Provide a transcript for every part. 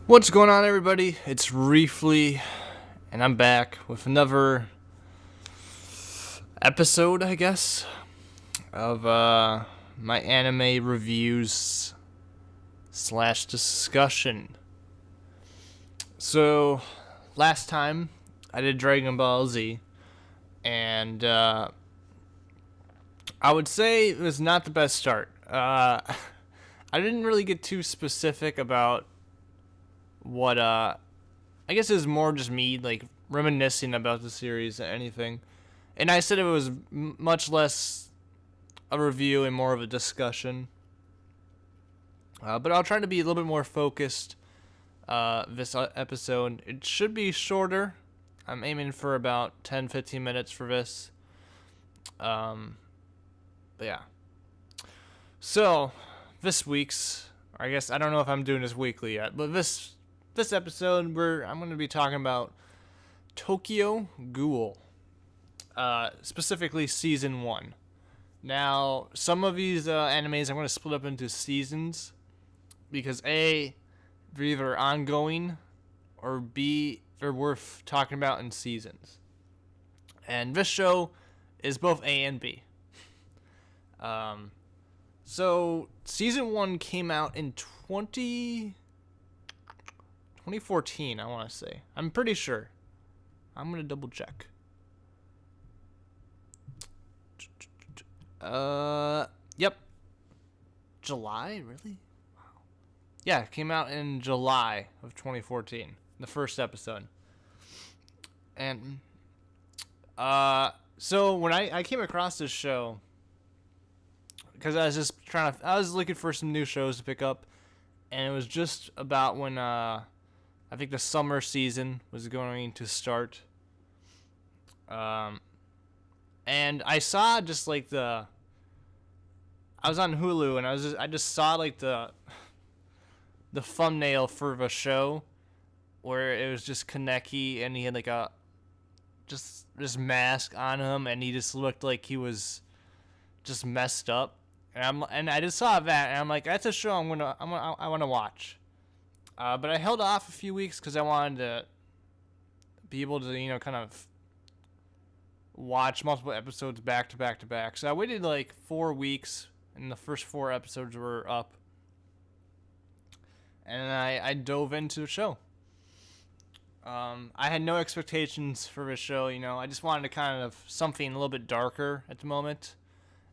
What's going on, everybody? It's Refle, and I'm back with another episode, I guess, of my anime reviews slash discussion. So, last time I did Dragon Ball Z, and I would say it was not the best start. I didn't really get too specific about what I guess it was more just me like reminiscing about the series than anything. And I said it was much less a review and more of a discussion. But I'll try to be a little bit more focused this episode. It should be shorter. I'm aiming for about 10-15 minutes for this. But yeah. So, this week's, I guess I don't know if I'm doing this weekly yet, but this episode I'm going to be talking about Tokyo Ghoul, specifically season 1. Now, some of these animes I'm going to split up into seasons because A, they're either ongoing or B, they're worth talking about in seasons. And this show is both A and B. So season 1 came out in 2014, I want to say. I'm pretty sure. I'm going to double check. Yep. July? Really? Wow. Yeah, it came out in July of 2014. The first episode. And, so when I came across this show, because I was just I was looking for some new shows to pick up, and it was just about when, I think the summer season was going to start. And I saw just like I was on Hulu and I just saw like the thumbnail for the show where it was just Kaneki and he had like a just this mask on him and he just looked like he was just messed up. And I just saw that and I'm like, that's a show I want to watch. But I held off a few weeks because I wanted to be able to, kind of watch multiple episodes back to back to back. So I waited like 4 weeks, and the first 4 episodes were up. And I dove into the show. I had no expectations for this show, I just wanted to kind of something a little bit darker at the moment.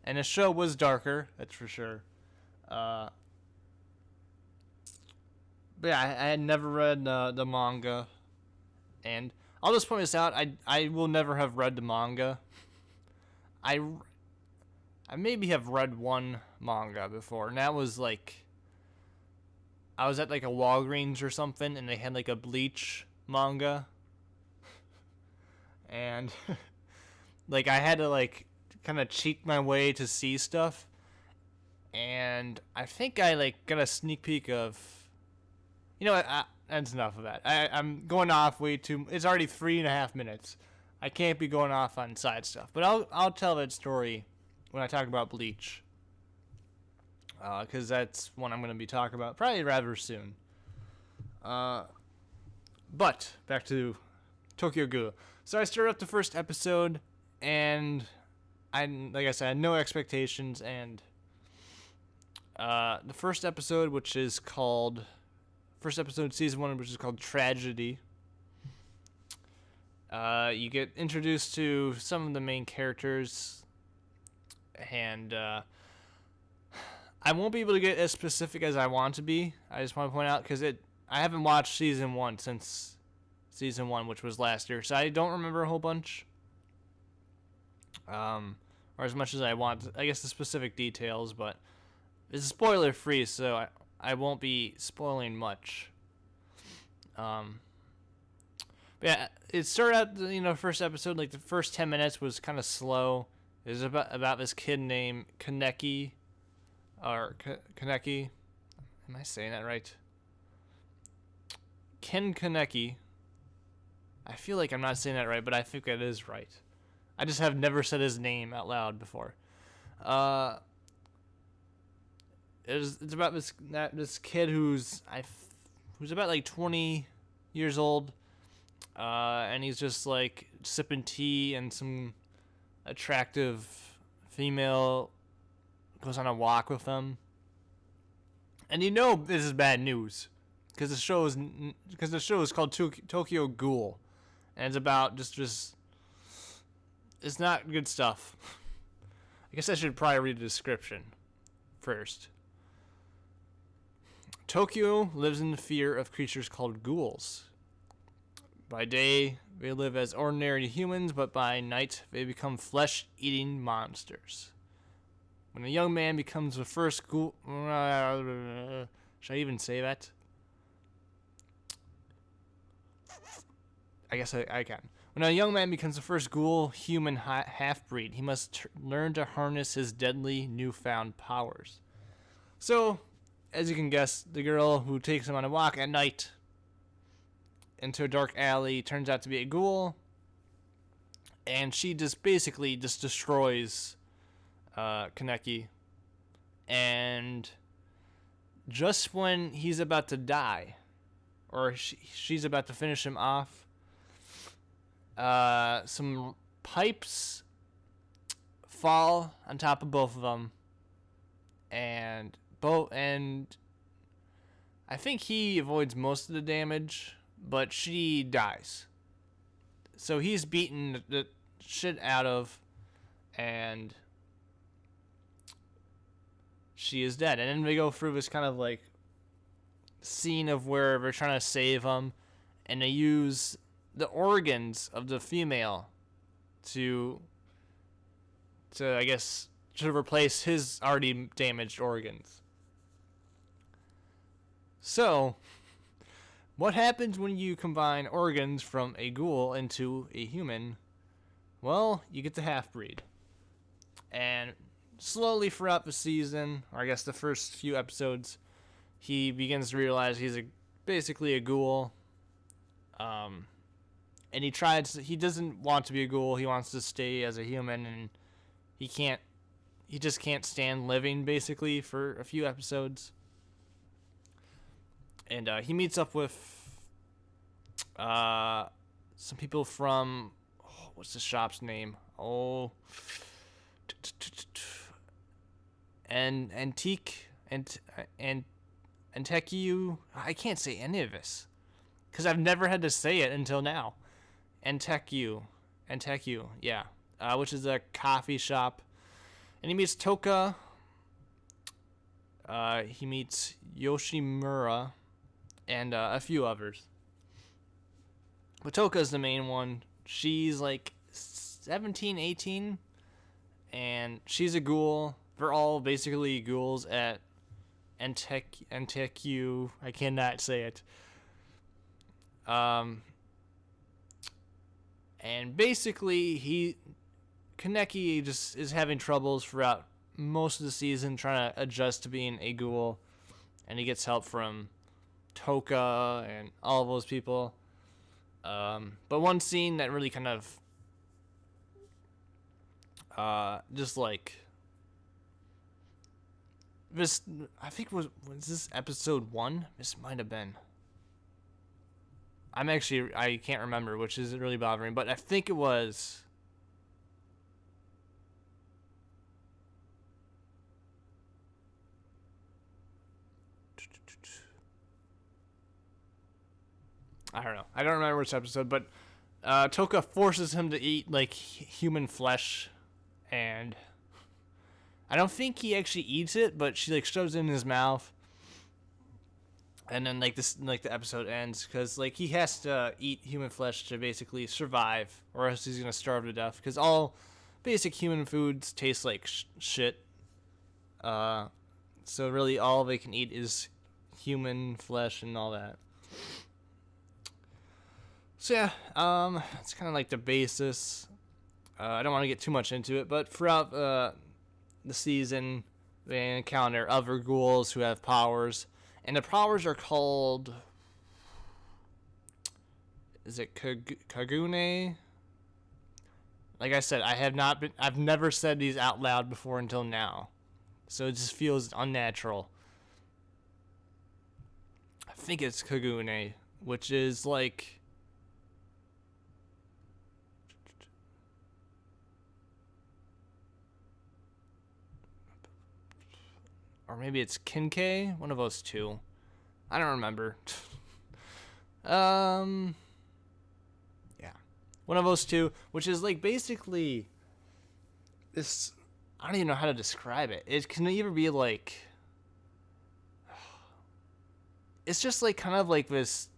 And the show was darker, that's for sure. But yeah, I had never read the manga, and I'll just point this out. I will never have read the manga. I maybe have read one manga before, and that was like I was at like a Walgreens or something, and they had like a Bleach manga, and like I had to like kind of cheat my way to see stuff, and I think I like got a sneak peek of. That's enough of that. I'm going off way too. It's already 3.5 minutes. I can't be going off on side stuff. But I'll tell that story when I talk about Bleach, because that's one I'm going to be talking about probably rather soon. But back to Tokyo Ghoul. So I started up the first episode, and like I said, I had no expectations. And the first episode, which is called. First episode, season 1, which is called Tragedy. You get introduced to some of the main characters, and I won't be able to get as specific as I want to be. I just want to point out because I haven't watched season 1 since season 1, which was last year, so I don't remember a whole bunch, or as much as I want. I guess the specific details, but it's spoiler free, so I won't be spoiling much. But yeah, it started out, first episode, like the first 10 minutes was kind of slow. It was about this kid named Kaneki, or Kaneki. Am I saying that right? Ken Kaneki. I feel like I'm not saying that right, but I think that is right. I just have never said his name out loud before. It's about this kid who's who's about like 20 years old, and he's just like sipping tea, and some attractive female goes on a walk with him. And this is bad news, because the show is called Tokyo Ghoul, and it's about just it's not good stuff. I guess I should probably read the description first. Tokyo lives in the fear of creatures called ghouls. By day, they live as ordinary humans, but by night, they become flesh-eating monsters. When a young man becomes the first ghoul... should I even say that? I guess I can. When a young man becomes the first ghoul human half-breed, he must learn to harness his deadly newfound powers. So, as you can guess, the girl who takes him on a walk at night into a dark alley turns out to be a ghoul, and she just basically just destroys Kaneki. And just when he's about to die, or she's about to finish him off, some pipes fall on top of both of them, and I think he avoids most of the damage, but she dies. So he's beaten the shit out of, and she is dead. And then we go through this kind of like scene of where they're trying to save him, and they use the organs of the female to I guess to replace his already damaged organs. So, what happens when you combine organs from a ghoul into a human? Well, you get the half-breed. And slowly throughout the season, or I guess the first few episodes, he begins to realize he's basically a ghoul. And he doesn't want to be a ghoul, he wants to stay as a human, and he just can't stand living, basically, for a few episodes. And he meets up with some people from... what's the shop's name? Antekiu. I can't say any of this, because I've never had to say it until now. Antekiu, yeah. Which is a coffee shop. And he meets Toka. He meets Yoshimura. And a few others. But Toka's the main one. She's like 17, 18. And she's a ghoul. They're all basically ghouls at Antekiu. I cannot say it. And basically, Kaneki just is having troubles throughout most of the season trying to adjust to being a ghoul. And he gets help from Toka and all of those people. But one scene that really kind of just like this, I think was this episode 1? This might have been. I can't remember, which is really bothering, but I think it was. I don't know. I don't remember which episode, but Toka forces him to eat like human flesh, and I don't think he actually eats it, but she like shoves it in his mouth, and then like the episode ends because like he has to eat human flesh to basically survive, or else he's gonna starve to death. Because all basic human foods taste like shit. So really, all they can eat is human flesh and all that. So yeah, it's kind of like the basis. I don't want to get too much into it, but throughout the season, they encounter other ghouls who have powers, and the powers are called... Is it Kagune? Like I said, I've never said these out loud before until now, so it just feels unnatural. think it's Kagune, which is like, or maybe it's Kinkei, one of those two. I don't remember. Yeah, one of those two, which is like basically this. I don't even know how to describe it. It can either be like, it's just like kind of like this.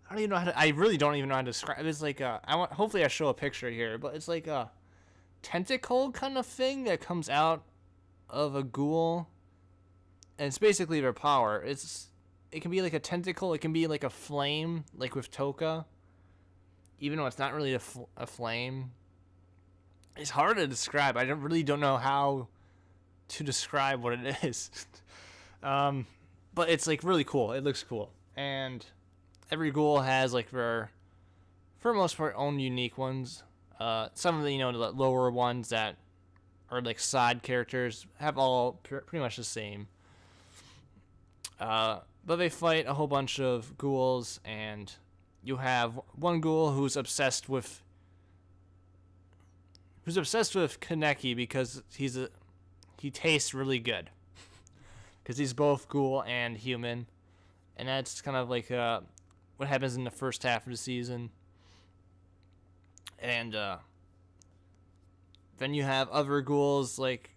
I don't even know how to. I really don't even know how to describe it. It's like hopefully I show a picture here, but it's like a tentacle kind of thing that comes out of a ghoul, and it's basically their power. It can be like a tentacle. It can be like a flame, like with Toka. Even though it's not really a flame. It's hard to describe. I really don't know how to describe what it is. But it's like really cool. It looks cool. And every ghoul has like for the most part, own unique ones. Some of the, the lower ones that are like side characters have all pretty much the same. But they fight a whole bunch of ghouls, and you have one ghoul who's obsessed with Kaneki because he tastes really good. Because he's both ghoul and human, and that's kind of like what happens in the first half of the season. And then you have other ghouls like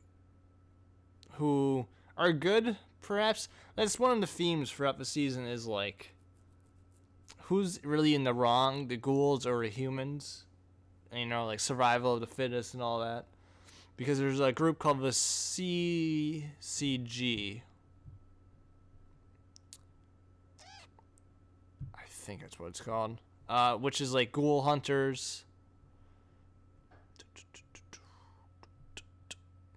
who are good, perhaps. That's one of the themes throughout the season is like who's really in the wrong, the ghouls or the humans. And, like survival of the fittest and all that. Because there's a group called the CCG. I think that's what it's called. Which is like ghoul hunters.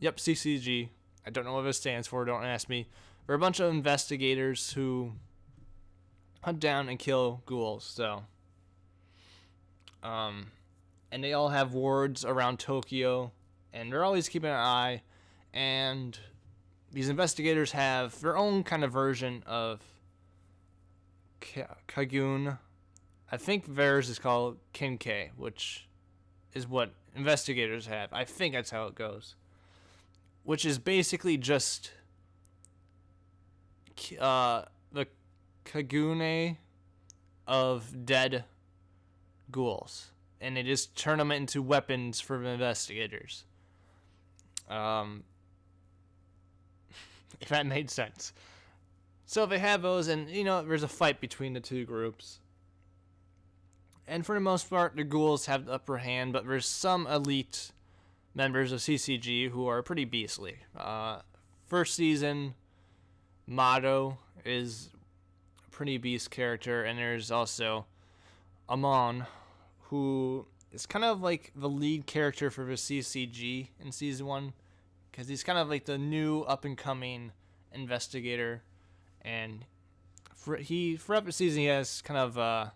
Yep, CCG. I don't know what it stands for. Don't ask me. They're a bunch of investigators who hunt down and kill ghouls. So, and they all have wards around Tokyo, and they're always keeping an eye. And these investigators have their own kind of version of Kagun. I think theirs is called Kinkei, which is what investigators have. I think that's how it goes. Which is basically just the Kagune of dead ghouls. And they just turn them into weapons for the investigators. If that made sense. So they have those, and, there's a fight between the two groups. And for the most part, the ghouls have the upper hand, but there's some elite members of CCG who are pretty beastly. First season, Mado is a pretty beast character, and there's also Amon, who is kind of like the lead character for the CCG in season 1, because he's kind of like the new up-and-coming investigator, and throughout the season he has kind of a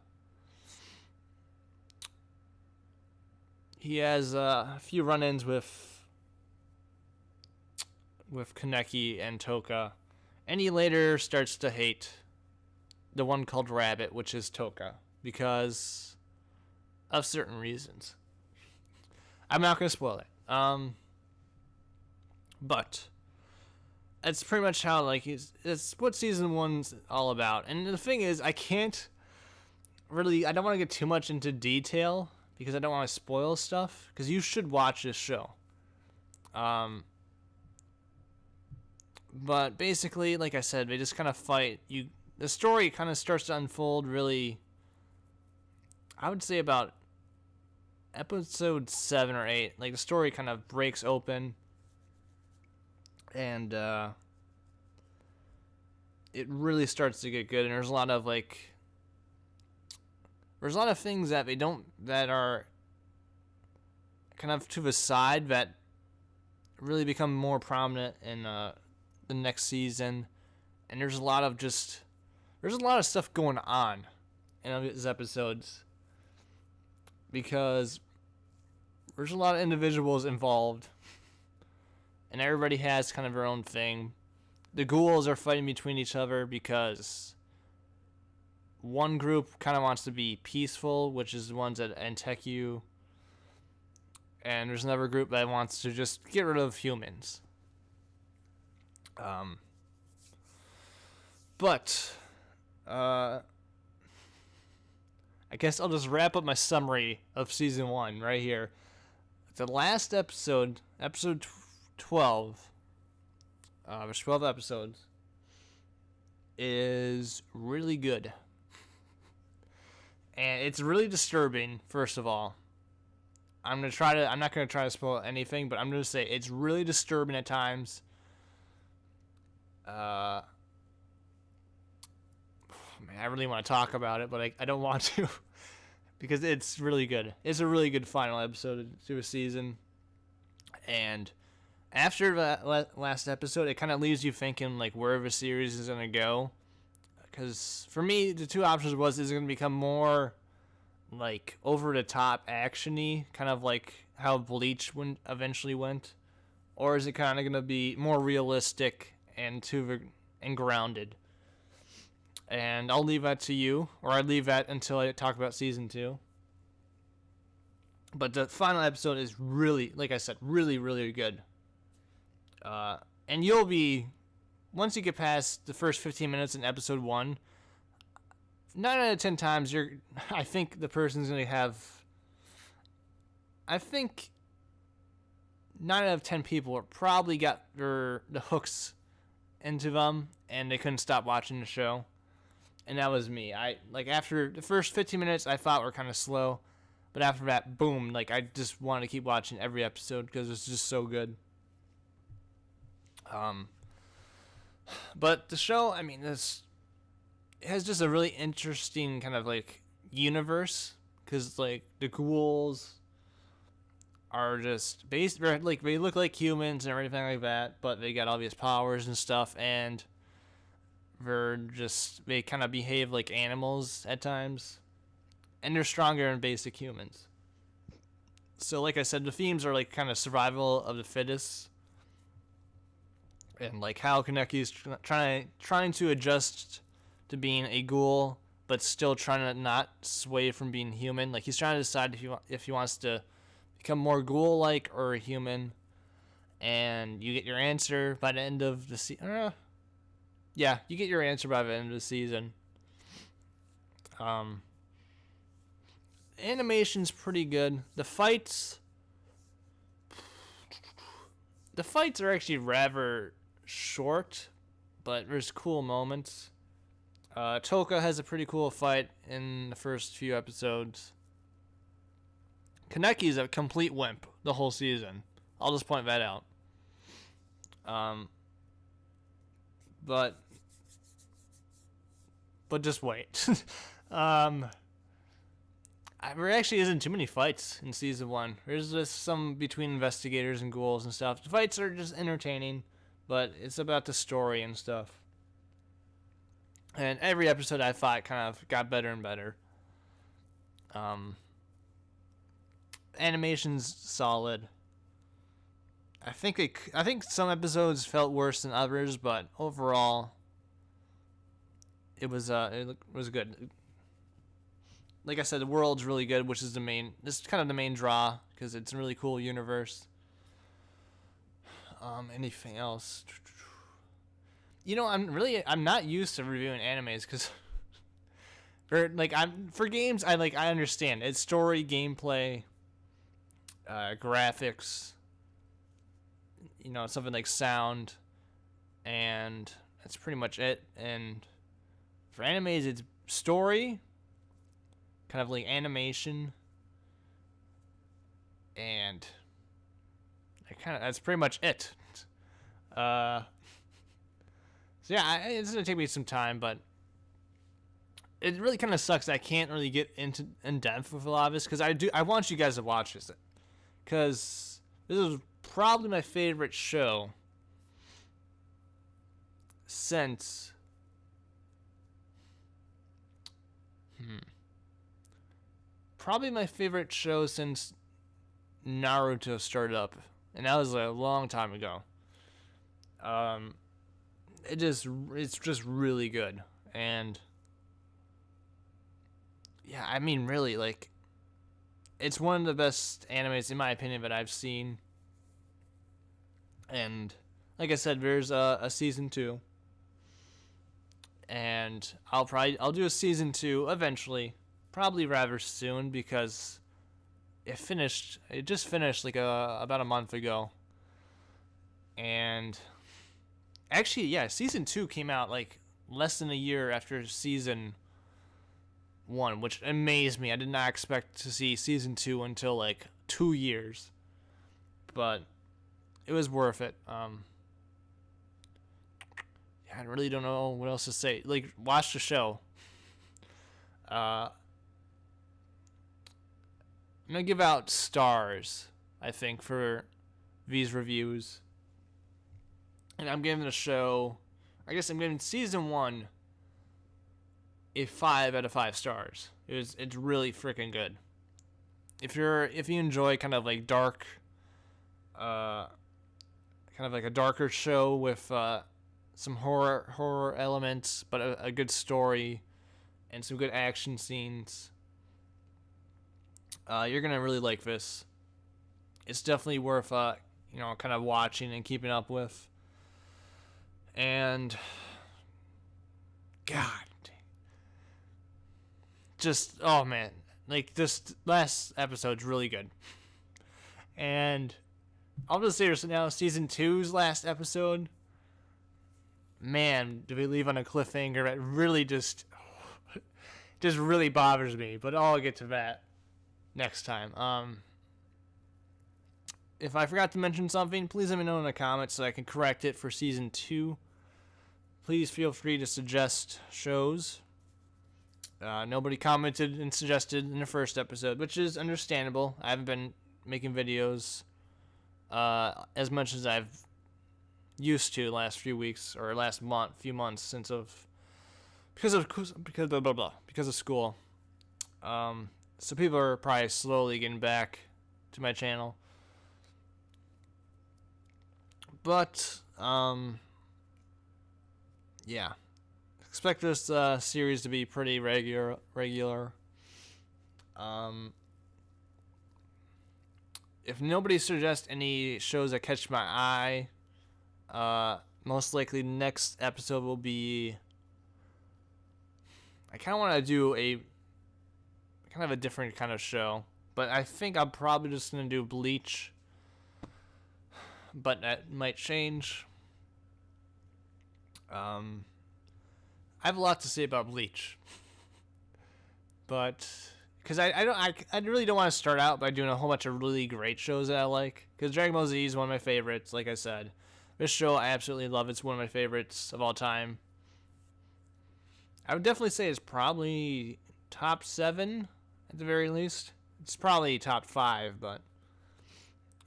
few run-ins with Kaneki and Toka, and he later starts to hate the one called Rabbit, which is Toka, because of certain reasons. I'm not going to spoil it. But that's pretty much how it's what season 1's all about. And the thing is, I don't want to get too much into detail because I don't want to spoil stuff, because you should watch this show. But basically, like I said, they just kind of fight. The story kind of starts to unfold really, I would say about episode 7 or 8. Like, the story kind of breaks open, and it really starts to get good. And there's a lot of things that that are kind of to the side that really become more prominent in the next season. And there's a lot of stuff going on in these episodes, because there's a lot of individuals involved, and everybody has kind of their own thing. the ghouls are fighting between each other because one group kind of wants to be peaceful, which is the ones that attack you, and there's another group that wants to just get rid of humans. But I guess I'll just wrap up my summary of season 1 right here. The last episode, episode 12, there's 12 episodes, is really good. And it's really disturbing, first of all. I'm not going to try to spoil anything, but I'm going to say it's really disturbing at times. Man, I really want to talk about it, but I don't want to because it's really good. It's a really good final episode to a season. And after that last episode, it kind of leaves you thinking like where the series is going to go. Because for me, the two options was, is it going to become more like over-the-top action-y, kind of like how Bleach eventually went? Or is it kind of going to be more realistic and grounded? And I'll leave that to you, or I'll leave that until I talk about season 2. But the final episode is really, like I said, really, really good. And you'll be, once you get past the first 15 minutes in episode 1, 9 out of 10 times, I think the person's going to have, I think 9 out of 10 people probably got the hooks into them, and they couldn't stop watching the show. And that was me. After the first 15 minutes, I thought were kind of slow. But after that, boom, I just wanted to keep watching every episode because it's just so good. But the show, it has just a really interesting kind of universe. Because the ghouls are just they look like humans and everything like that, but they got obvious powers and stuff, and they kind of behave like animals at times, and they're stronger than basic humans. So like I said, the themes are kind of survival of the fittest, and how Kaneki's trying to adjust to being a ghoul, but still trying to not sway from being human. He's trying to decide if he wants to become more ghoul-like or a human, and you get your answer by the end of the season. Yeah, you get your answer by the end of the season. Animation's pretty good. The fights are actually rather short, but there's cool moments. Toka has a pretty cool fight in the first few episodes. Kaneki's a complete wimp the whole season. I'll just point that out. But just wait. There actually isn't too many fights in season 1. There's just some between investigators and ghouls and stuff. The fights are just entertaining, but it's about the story and stuff. And every episode I thought kind of got better and better. Animation's solid. I think some episodes felt worse than others, but overall, it was good. Like I said, the world's really good, which is this is kind of the main draw, because it's a really cool universe. Anything else? I'm not used to reviewing animes, because for games, I understand. It's story, gameplay, graphics, something like sound, and that's pretty much it. And for animes, it's story, kind of animation, and that's pretty much it. So yeah, it's gonna take me some time, but it really kind of sucks that I can't really get in depth with a lot of this, because I want you guys to watch this, because this is probably my favorite show since probably my favorite show since Naruto started up, and that was a long time ago. it's just really good. And yeah, I mean, really, like, it's one of the best animes, in my opinion, that I've seen. And like I said, there's a season 2. And I'll do a season 2 eventually, probably rather soon, because it just finished like about a month ago. And actually, yeah, season 2 came out like less than a year after season 1, which amazed me. I did not expect to see season 2 until like 2 years, but it was worth it. I really don't know what else to say. Like, watch the show. I'm gonna give out stars, I think, for these reviews. And I'm giving the show, I guess I'm giving season 1 a 5 out of 5 stars. It's really freaking good. If you enjoy kind of like dark, kind of like a darker show with some horror elements, but a good story and some good action scenes, you're gonna really like this. It's definitely worth kind of watching and keeping up with. And God, just, oh man, like, this last episode's really good. And I'll just say this now, season 2's last episode, man, do we leave on a cliffhanger that really just really bothers me. But I'll get to that next time. If I forgot to mention something, please let me know in the comments so I can correct it for season 2. Please feel free to suggest shows. Nobody commented and suggested in the first episode, which is understandable. I haven't been making videos as much as I've used to the last few weeks or last few months because of school. So people are probably slowly getting back to my channel. But yeah, expect this series to be pretty regular. If nobody suggests any shows that catch my eye, most likely next episode will be, I kind of want to do a kind of a different kind of show, but I think I'm probably just going to do Bleach, but that might change. I have a lot to say about Bleach, but because I really don't want to start out by doing a whole bunch of really great shows that I like, because Dragon Ball Z is one of my favorites. Like I said, this show I absolutely love. It's one of my favorites of all time. I would definitely say it's probably top 7 at the very least. It's probably top 5, but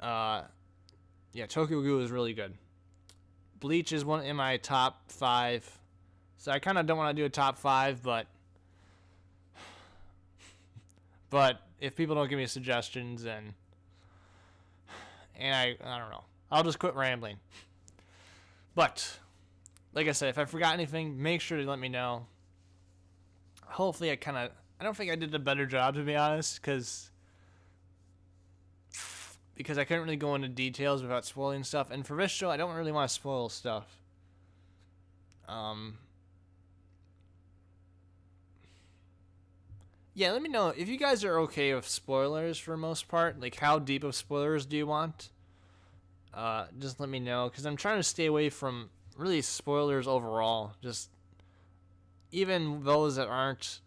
yeah, Tokyo Ghoul is really good. Bleach is one in my top 5. So I kind of don't want to do a top 5, but if people don't give me suggestions and I don't know, I'll just quit rambling. But like I said, if I forgot anything, make sure to let me know. Hopefully I don't think I did a better job, to be honest, because I couldn't really go into details without spoiling stuff. And for this show, I don't really want to spoil stuff. Yeah, let me know if you guys are okay with spoilers for the most part. Like, how deep of spoilers do you want? Just let me know, because I'm trying to stay away from really spoilers overall. Just even those that aren't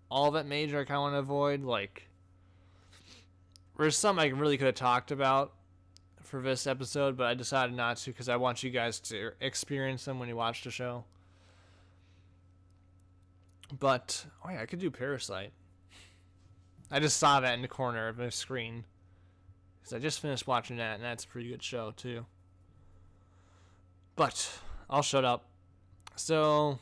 all that major, I kind of want to avoid. Like, there's some I really could have talked about for this episode, but I decided not to because I want you guys to experience them when you watch the show. But, oh yeah, I could do Parasite. I just saw that in the corner of the screen, because I just finished watching that, and that's a pretty good show, too. But, I'll shut up. So,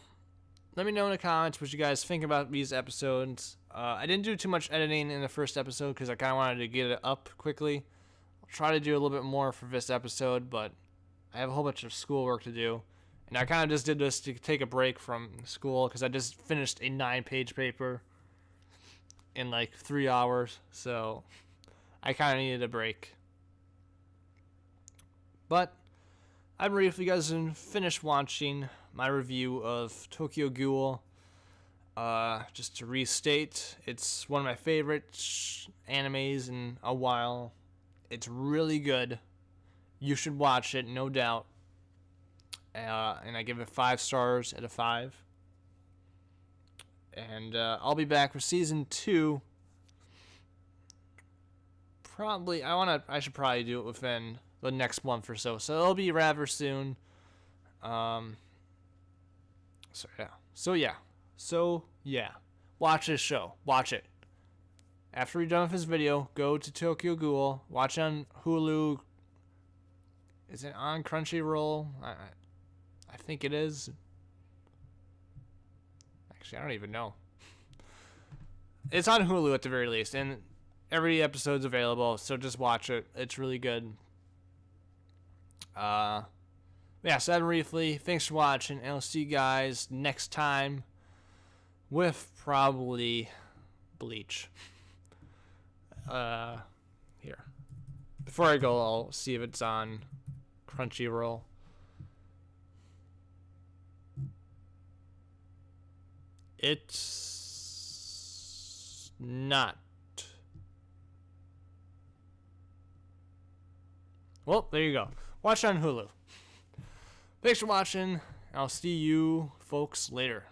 let me know in the comments what you guys think about these episodes. I didn't do too much editing in the first episode, because I kind of wanted to get it up quickly. I'll try to do a little bit more for this episode, but I have a whole bunch of schoolwork to do. And I kind of just did this to take a break from school because I just finished a 9-page paper in like 3 hours. So I kind of needed a break. But I'm ready for you guys to finish watching my review of Tokyo Ghoul. Just to restate, it's one of my favorite animes in a while. It's really good. You should watch it, no doubt. And I give it 5 stars out of 5. And I'll be back for season 2. Probably, I should probably do it within the next month or so. So it'll be rather soon. So yeah. Watch this show. Watch it. After you're done with this video, go to Tokyo Ghoul. Watch it on Hulu. Is it on Crunchyroll? I think it is. Actually, I don't even know. It's on Hulu at the very least, and every episode's available, so just watch it. It's really good. Yeah, so I'm Refle. Thanks for watching, and I'll see you guys next time with probably Bleach. Here. Before I go, I'll see if it's on Crunchyroll. It's not. Well, there you go. Watch it on Hulu. Thanks for watching. I'll see you folks later.